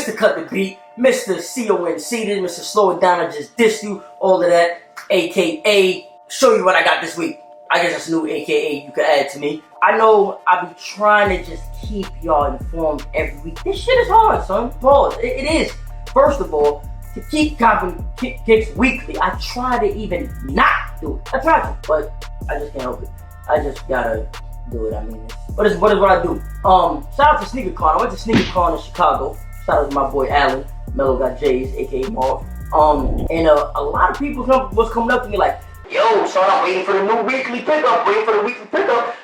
Mr. Cut the Beat, Mr. CONC, Mr. Slow It Down, I just dissed you, all of that, aka show you what I got this week. I guess that's a new aka you could add to me. I know I be trying to just keep y'all informed every week. This shit is hard, son. Pause. It is. First of all, to keep dropping kicks weekly, I try to even not do it. I try to, but I just can't help it. I just gotta do it. I mean, what is what I do? Shout out to SneakerCon. I went to SneakerCon in Chicago. Shout out to my boy Allen. Mello got J's, aka Marv. And a lot of people was coming up to me like, yo, son, I'm waiting for the new weekly pickup,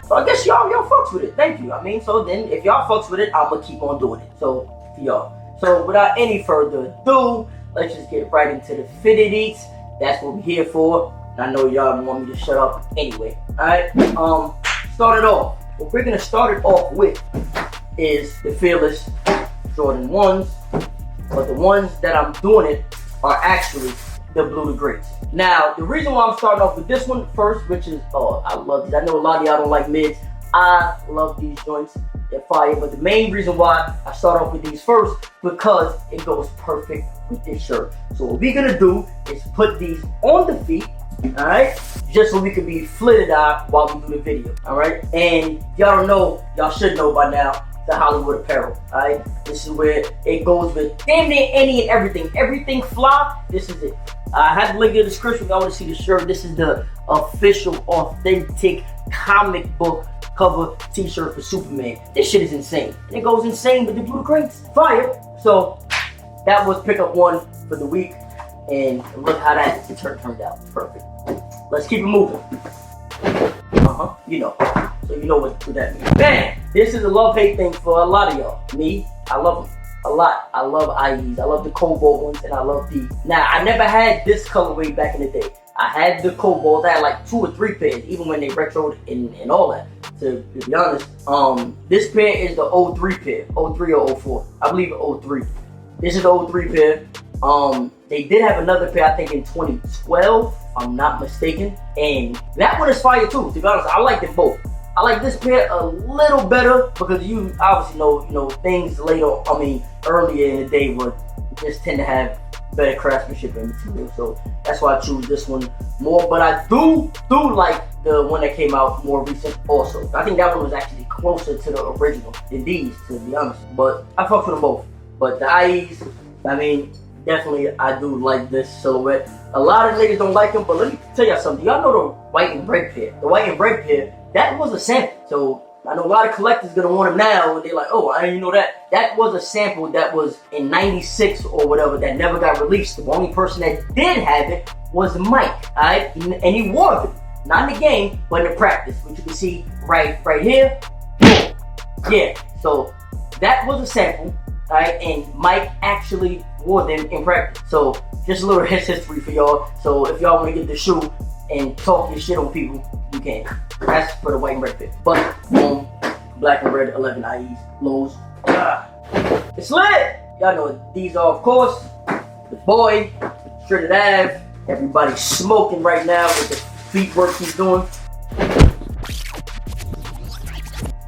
So I guess y'all fucks with it. Thank you. I mean, so then if y'all fucks with it, I'ma keep on doing it. So for y'all. So without any further ado, let's just get right into the fitted eats. That's what we're here for. And I know y'all want me to shut up anyway. Alright? Start it off. What we're gonna start it off with is the Fearless Jordan 1s. But the ones that I'm doing it are actually the Blue to Greats. Now, the reason why I'm starting off with this one first, which is, I love these. I know a lot of y'all don't like mids. I love these joints. They're fire. But the main reason why I start off with these first, because it goes perfect with this shirt. So what we're gonna do is put these on the feet, alright? Just so we can be flitted out while we do the video, alright? And y'all don't know, y'all should know by now, the Hollywood Apparel, alright? This is where it goes with damn near any and everything. Everything fly, this is it. I have the link in the description if y'all want to see the shirt. This is the official, authentic comic book cover t-shirt for Superman. This shit is insane. And it goes insane with the Blue Greats. Fire. So that was pickup one for the week. And look how that turned out. Perfect. Let's keep it moving. You know. So you know what that means. Man, this is a love-hate thing for a lot of y'all. Me, I love them a lot. I love IEs. I love the Cobalt ones, and I love these. Now, I never had this colorway back in the day. I had the Cobalt. I had like 2 or 3 pairs, even when they retroed and all that. To be honest, this pair is the 03 pair. 03 or 04. I believe 03. This is the 03 pair. They did have another pair, I think in 2012, if I'm not mistaken. And that one is fire too, to be honest. I like them both. I like this pair a little better because you obviously know, things earlier in the day would just tend to have better craftsmanship and material. So that's why I choose this one more. But I do like the one that came out more recent also. I think that one was actually closer to the original than these, to be honest. But I fuck with them both. But the IEs, definitely I do like this silhouette. A lot of niggas don't like them, but let me tell y'all something. Y'all know the white and red pair. The white and red pair, that was a sample. So I know a lot of collectors gonna want them now, and they're like, oh, I didn't know that. That was a sample that was in '96 or whatever that never got released. The only person that did have it was Mike, alright? And he wore it. Not in the game, but in the practice, which you can see right here. Boom. Yeah, so that was a sample, alright? And Mike actually wore them in practice. So just a little history for y'all. So if y'all want to get the shoe and talk your shit on people, you can. That's for the white and red fit. But boom, black and red 11 IEs, lows. It's lit. Y'all know what these are, of course. The boy, Shredded Ave. Everybody's smoking right now with the feet work he's doing.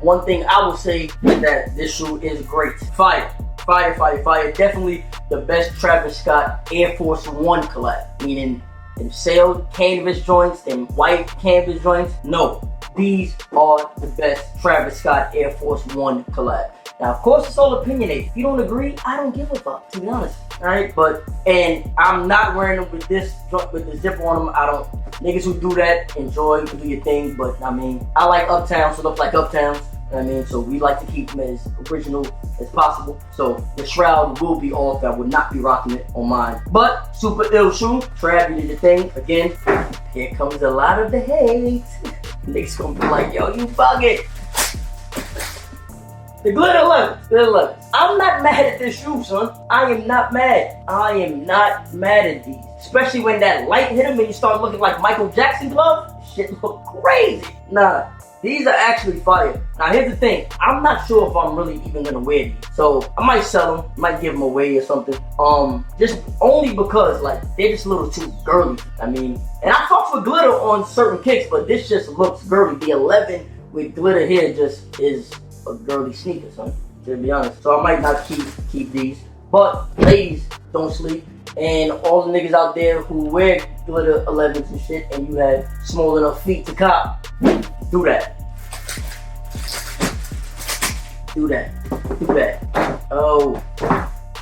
One thing I will say is that this shoe is great. Fire. Fire, fire, fire. Definitely the best Travis Scott Air Force One collab. Meaning them sailed canvas joints, them white canvas joints. No, these are the best Travis Scott Air Force One collab. Now, of course, it's all opinionated. If you don't agree, I don't give a fuck, to be honest. Alright, and I'm not wearing them with this zipper on them. I don't. Niggas who do that, enjoy, do your thing. But I like Uptowns, so look like Uptowns. So we like to keep them as original as possible. So the shroud will be off. I would not be rocking it on mine. But super ill shoe. Trav, you did your thing. Again, here comes a lot of the hate. Niggas gonna be like, yo, you bugging. The glitter 11. I'm not mad at this shoe, son. I am not mad. I am not mad at these. Especially when that light hit him and you start looking like Michael Jackson glove. Shit look crazy. Nah. These are actually fire. Now here's the thing, I'm not sure if I'm really even gonna wear these. So I might sell them, might give them away or something. Just only because they're just a little too girly. And I fuck with glitter on certain kicks, but this just looks girly. The 11 with glitter here just is a girly sneaker, son, to be honest. So I might not keep these. But ladies, don't sleep. And all the niggas out there who wear glitter 11s and shit, and you have small enough feet to cop, do that. Do that. Do that. Oh,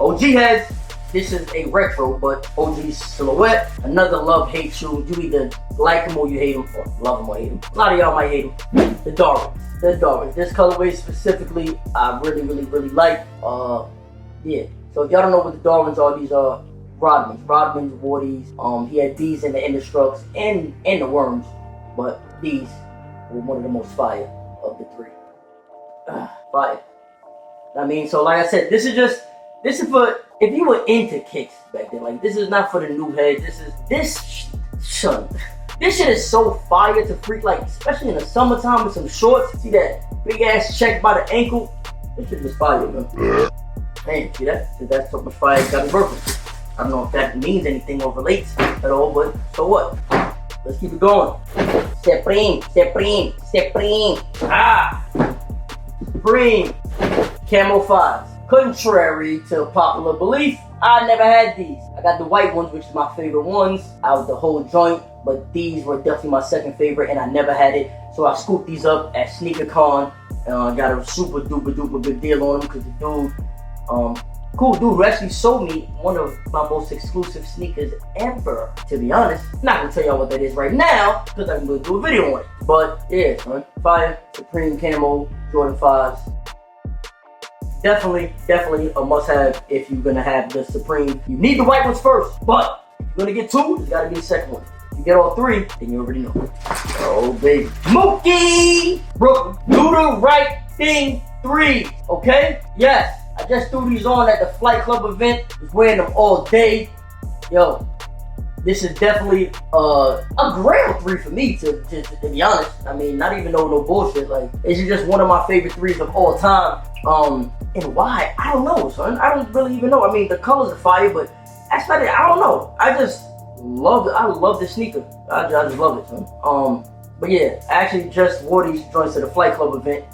OG heads. This is a retro, but OG silhouette. Another love-hate shoe. You either like them or you hate them, or love them or hate them. A lot of y'all might hate them. The Darwins. The Darwins. This colorway specifically, I really like. Yeah. So if y'all don't know what the Darwins are, these are Rodman's wore these. He had these in the Indestructs and the Worms, but these were one of the most fire of the three. Fire. I mean, so like I said, this is for if you were into kicks back then. Like, this is not for the new heads. This shit is so fire to freak. Like, especially in the summertime with some shorts. See that big ass check by the ankle? This shit is fire, man. Man, see that? That's so much fire got me working. I don't know if that means anything or relates at all, but so what? Let's keep it going. Supreme. Supreme. Camo 5s. Contrary to popular belief, I never had these. I got the white ones, which is my favorite ones out of the whole joint, but these were definitely my second favorite, and I never had it. So I scooped these up at SneakerCon. Got a super duper good deal on them because the dude, cool dude who actually sold me one of my most exclusive sneakers ever, to be honest. I'm not gonna tell y'all what that is right now, because I'm gonna do a video on it. But yeah, man, fire, Supreme Camo, Jordan 5s. Definitely a must-have if you're gonna have the Supreme. You need the white ones first, but if you're gonna get two, there's gotta be the second one. If you get all three, then you already know. Oh, baby. Mookie! Brooklyn, do the right thing 3, okay? Yes. I just threw these on at the Flight Club event. Was wearing them all day. Yo, this is definitely a grail 3 for me, to be honest. I mean, not even no bullshit. Like, this is just one of my favorite 3s of all time. And why? I don't know, son. I don't really even know. I mean, the colors are fire, but that's not it. I don't know. I just love it. I love this sneaker. I just love it, son. But yeah, I actually just wore these joints to the Flight Club event.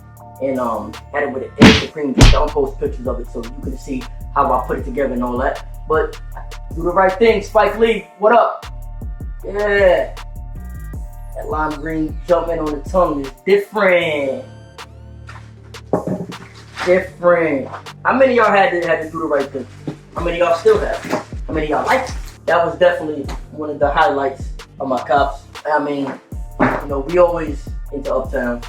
And had it with an Supreme. Don't post pictures of it so you can see how I put it together and all that. But do the right thing, Spike Lee. What up? Yeah, that lime green jumping on the tongue is different. How many of y'all had to do the right thing? How many of y'all still have? How many of y'all like it? That was definitely one of the highlights of my cops. I mean, you know, we always into Uptown.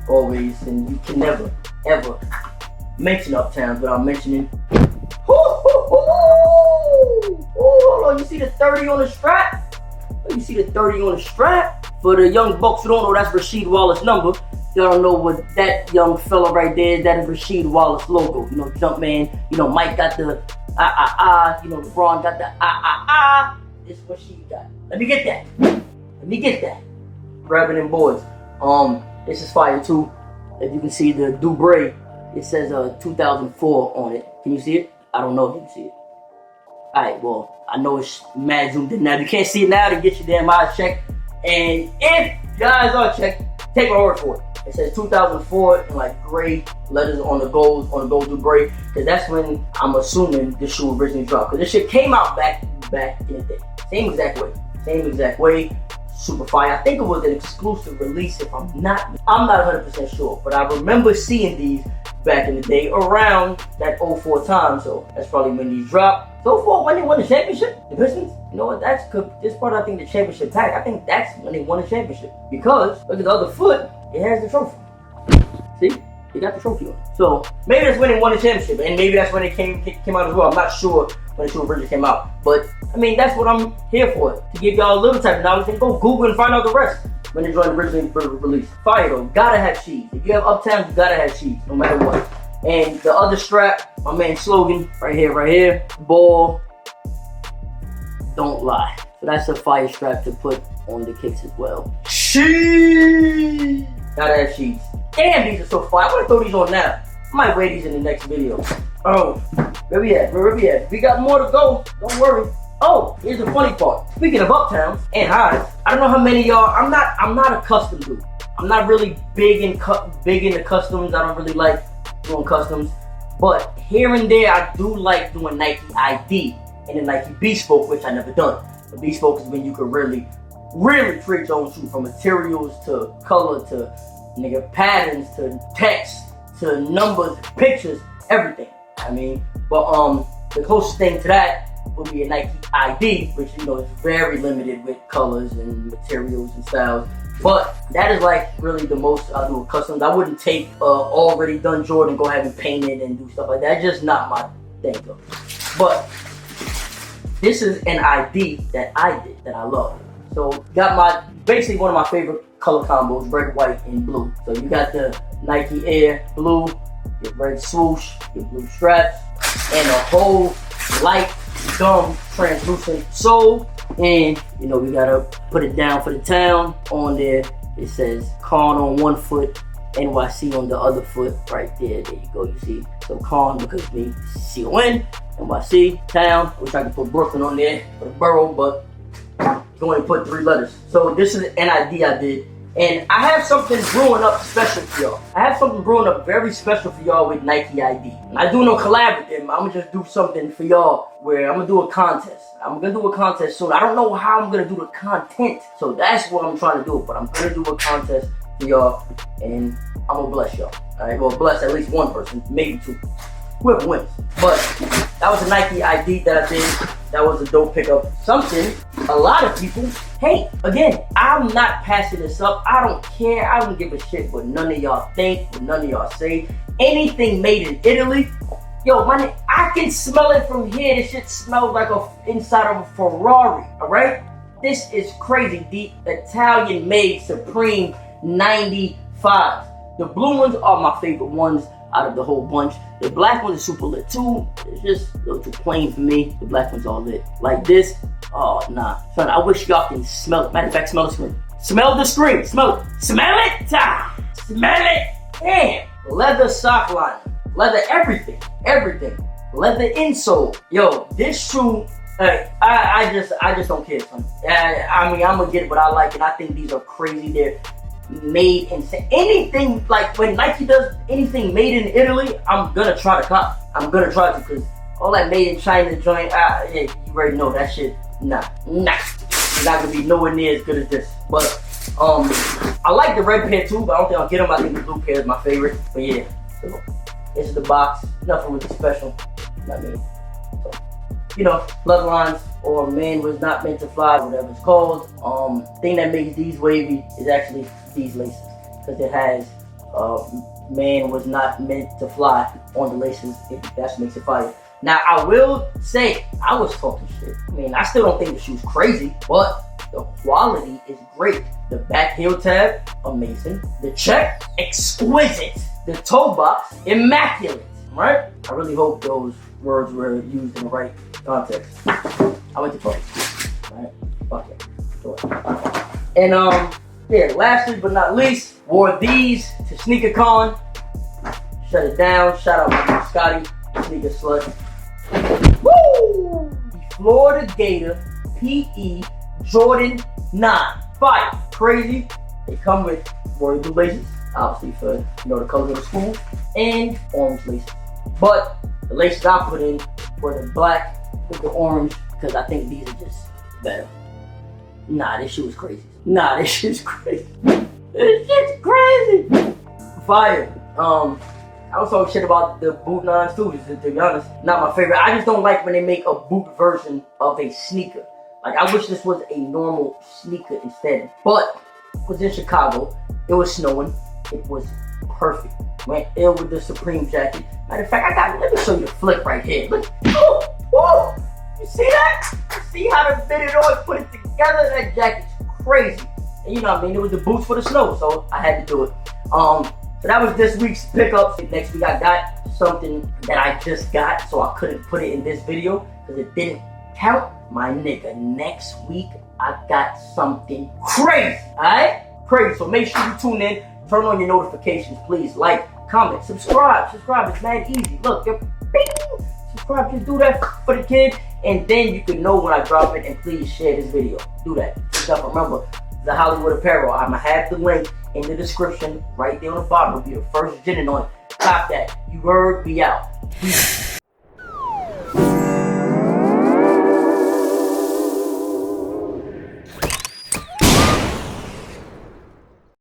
Always, and you can never, ever mention Uptown without mentioning. Hold on, you see the 30 on the strap? You see the 30 on the strap? For the young bucks who don't know, that's Rasheed Wallace's number. Y'all don't know what that young fella right there is. That is Rasheed Wallace logo. You know, Jumpman. You know, Mike got the You know, LeBron got the This is what she got. Let me get that. Grabbing them boards. This is fire too. If you can see the Dubray, it says 2004 on it. Can you see it? I don't know if you can see it. Alright, well, I know it's mad zoomed in now. If you can't see it now, then get your damn eyes checked. And if your eyes are checked, take my word for it. It says 2004 in like gray letters on the gold Dubray. Because that's when I'm assuming this shoe originally dropped. Because this shit came out back in the day. Same exact way. Super fire. I think it was an exclusive release, if I'm not 100% sure, but I remember seeing these back in the day around that 04 time, so that's probably when these dropped. So far, when they won the championship, the Pistons, you know what, this part, I think the championship pack, I think that's when they won the championship, because look at the other foot, it has the trophy. See? They got the trophy on. So maybe that's when they won the championship, and maybe that's when it came out as well. I'm not sure when the shoe originally came out, but I mean, that's what I'm here for, to give y'all a little type of knowledge, and go Google and find out the rest when the joint originally released. Fire though, gotta have sheets. If you have Uptown, you gotta have sheets, no matter what. And the other strap, my man slogan, right here, ball, don't lie. So that's a fire strap to put on the kicks as well. Sheets! Gotta have sheets. Damn, these are so fire. I'm gonna throw these on now. I might wear these in the next video. Oh, where we at? We got more to go, don't worry. Oh, here's the funny part. Speaking of Uptowns and highs, I don't know how many of y'all, I'm not a custom dude. I'm not really big into customs. I don't really like doing customs. But here and there, I do like doing Nike ID and the Nike Bespoke, which I never done. The Bespoke is when you can really create your own shoe, from materials to color to nigga patterns to text to numbers, pictures, everything. I mean, but the closest thing to that would be a Nike ID, which you know is very limited with colors and materials and styles. But that is like really the most I do with customs. I wouldn't take already done Jordan, go ahead and paint it and do stuff like that. That's just not my thing though. But this is an ID that I did that I love. So got basically one of my favorite color combos, red, white, and blue. So you got the Nike Air blue, your red swoosh, your blue straps, and a whole light gum translucent sole. And you know we gotta put it down for the town. On there it says Con on one foot, NYC on the other foot. Right there, there you go. You see, so Con because we CON, NYC town. I wish I could put Brooklyn on there for the borough, but you only put 3 letters. So this is an ID I did, and I have something brewing up special for y'all. I have something brewing up very special for y'all with Nike ID. I do no collab with them. I'm gonna just do something for y'all where I'm gonna do a contest. I'm gonna do a contest soon. I don't know how I'm gonna do the content, so that's what I'm trying to do. But I'm gonna do a contest for y'all, and I'm gonna bless y'all. All right, well, bless at least one person, maybe 2, whoever wins. But that was a Nike ID that I did. That was a dope pickup. Something a lot of people hate. Again, I'm not passing this up. I don't care. I don't give a shit what none of y'all think, what none of y'all say. Anything made in Italy, yo, I can smell it from here. This shit smells like inside of a Ferrari, all right? This is crazy. The Italian-made Supreme 95. The blue ones are my favorite ones out of the whole bunch. The black ones are super lit too. It's just a little too plain for me. The black ones all lit. Like this, oh nah. Son, I wish y'all can smell it. Matter of fact, smell the screen. Smell the screen. Smell it. Smell it. Smell it. Damn. Leather sock liner. Leather everything. Everything. Leather insole. Yo, this shoe, I just don't care, son. I mean, I'm gonna get what I like, and I think these are crazy. They're made in anything, like when Nike does anything made in Italy, I'm gonna try to cop. I'm gonna try to, because all that made in China joint, yeah, you already know that shit. Nah, it's not gonna be nowhere near as good as this. But I like the red pair too, but I don't think I'll get them. I think the blue pair is my favorite. But yeah, so this is the box. Nothing really special. I mean, so, you know, bloodlines or man was not meant to fly, whatever it's called. Thing that makes these wavy is actually these laces, because it has man was not meant to fly on the laces. That's what makes it fire. Now I will say I was talking shit. I mean, I still don't think the shoe's crazy, but the quality is great. The back heel tab, amazing. The check, exquisite. The toe box, immaculate. Right? I really hope those words were used in the right context. I went to college. Right? Fuck it. Sure. And yeah, lastly but not least, wore these to SneakerCon. Shut it down. Shout out my dude Scotty, sneaker slut. Woo! The Florida Gator PE Jordan 9. Fire. Crazy. They come with royal blue laces, obviously for, you know, the color of the school, and orange laces. But the laces I put in were the black with the orange, because I think these are just better. Nah, this shit was crazy. Nah, this shit's crazy. This shit's crazy. Fire. I was talking shit about the boot 9s too, to be honest. Not my favorite. I just don't like when they make a boot version of a sneaker. Like, I wish this was a normal sneaker instead. But it was in Chicago. It was snowing. It was perfect. Went ill with the Supreme jacket. Matter of fact, let me show you the flick right here. Look. Oh, you see that? You see how to fit it on, put it together? That jacket's crazy. And you know what I mean? It was the boots for the snow, so I had to do it. So that was this week's pickup. Next week I got something that I just got, so I couldn't put it in this video because it didn't count. My nigga, next week I got something crazy, alright? Crazy, so make sure you tune in. Turn on your notifications, please. Like, comment, subscribe. Subscribe, it's mad easy. Look, bing, subscribe, just do that for the kid, and then you can know when I drop it, and please share this video. Do that. Just remember, the Hollywood Apparel. I'm gonna have the link in the description right there on the bottom. It'll be the first gin on it. Cop that. You heard, be out. Peace.